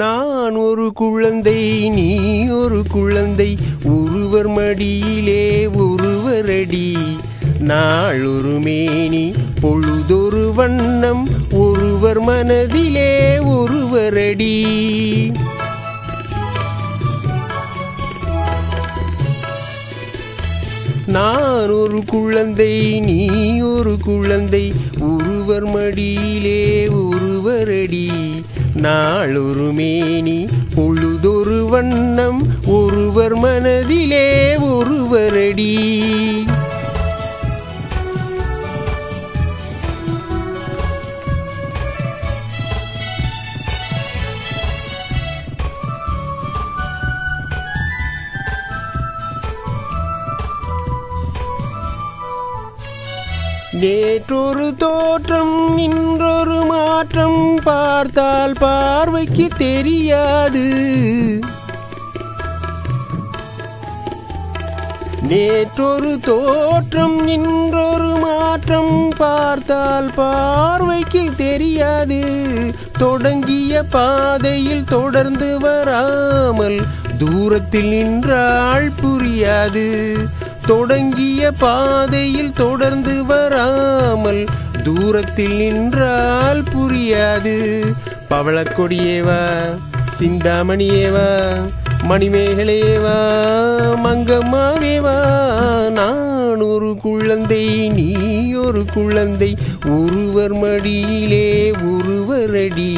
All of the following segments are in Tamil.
நான் ஒரு குழந்தை, நீ ஒரு குழந்தை, ஒருவர் மடியிலே ஒருவரடி. நாளொரு மேனி பொழுதொரு வண்ணம், ஒருவர் மனதிலே ஒருவரடி. நான் ஒரு குழந்தை, நீ ஒரு குழந்தை, ஒருவர் மடியிலே ஒருவரடி. நாளொரு மேனி பொழுதொரு வண்ணம், ஒருவர் மனதிலே ஒருவரடி. நேற்றொரு தோற்றம், இன்றொரு மாற்றம், பார்த்தால் பார்வைக்கு தெரியாது. நேற்றொரு தோற்றம், இன்றொரு மாற்றம், பார்த்தால் பார்வைக்கு தெரியாது. தொடங்கிய பாதையில் தொடர்ந்து வராமல் தூரத்தில் நின்றால் புரியாது. தொடங்கிய பாதையில் தொடர்ந்து வராமல் தூரத்தில் நின்றால் புரியாது. பவளக்கொடியேவா, சிந்தாமணியேவா, மணிமேகலையேவா, மங்கம்மாவேவா. நான் ஒரு குழந்தை, நீ ஒரு குழந்தை, ஒருவர் மடியிலே ஒருவரடி.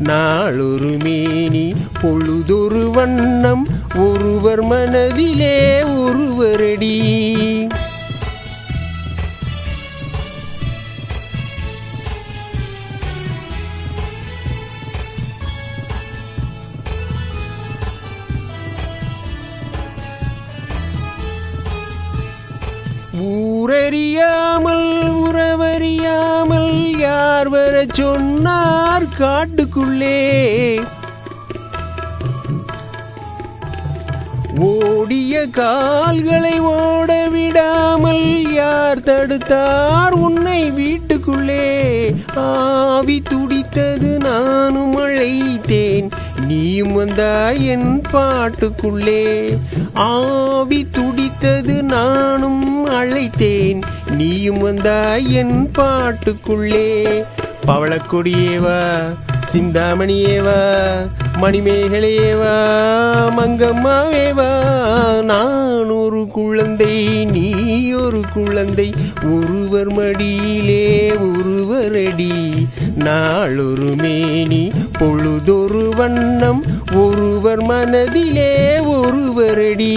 நாளொரு மேனி பொழுதொரு வண்ணம், ஒருவர் மனதிலே ஒருவரடி. ஊரறியாமல் உறவறியாமல் யார் வர சொன்னார் காட்டுக்குள்ளே? ஓடிய கால்களை ஓட விடாமல் யார் தடுத்தார் உன்னை வீட்டுக்குள்ளே? ஆவி துடித்தது நானும் அழைத்தேன், நீயும் வந்தாய் என் பாட்டுக்குள்ளே. ஆவி துடித்தது நானும் அழைத்தேன், நீயும் வந்தாய் என் பாட்டுக்குள்ளே. பவளக்கொடியேவா, சிந்தாமணியேவா, மணிமேகலையேவா, மங்கம்மாவேவா. நான் ஒரு குழந்தை, நீ ஒரு குழந்தை, ஒருவர் மடியிலே ஒருவரடி. நாளொரு மேனி பொழுதொரு வண்ணம், ஒருவர் மனதிலே ஒருவரடி.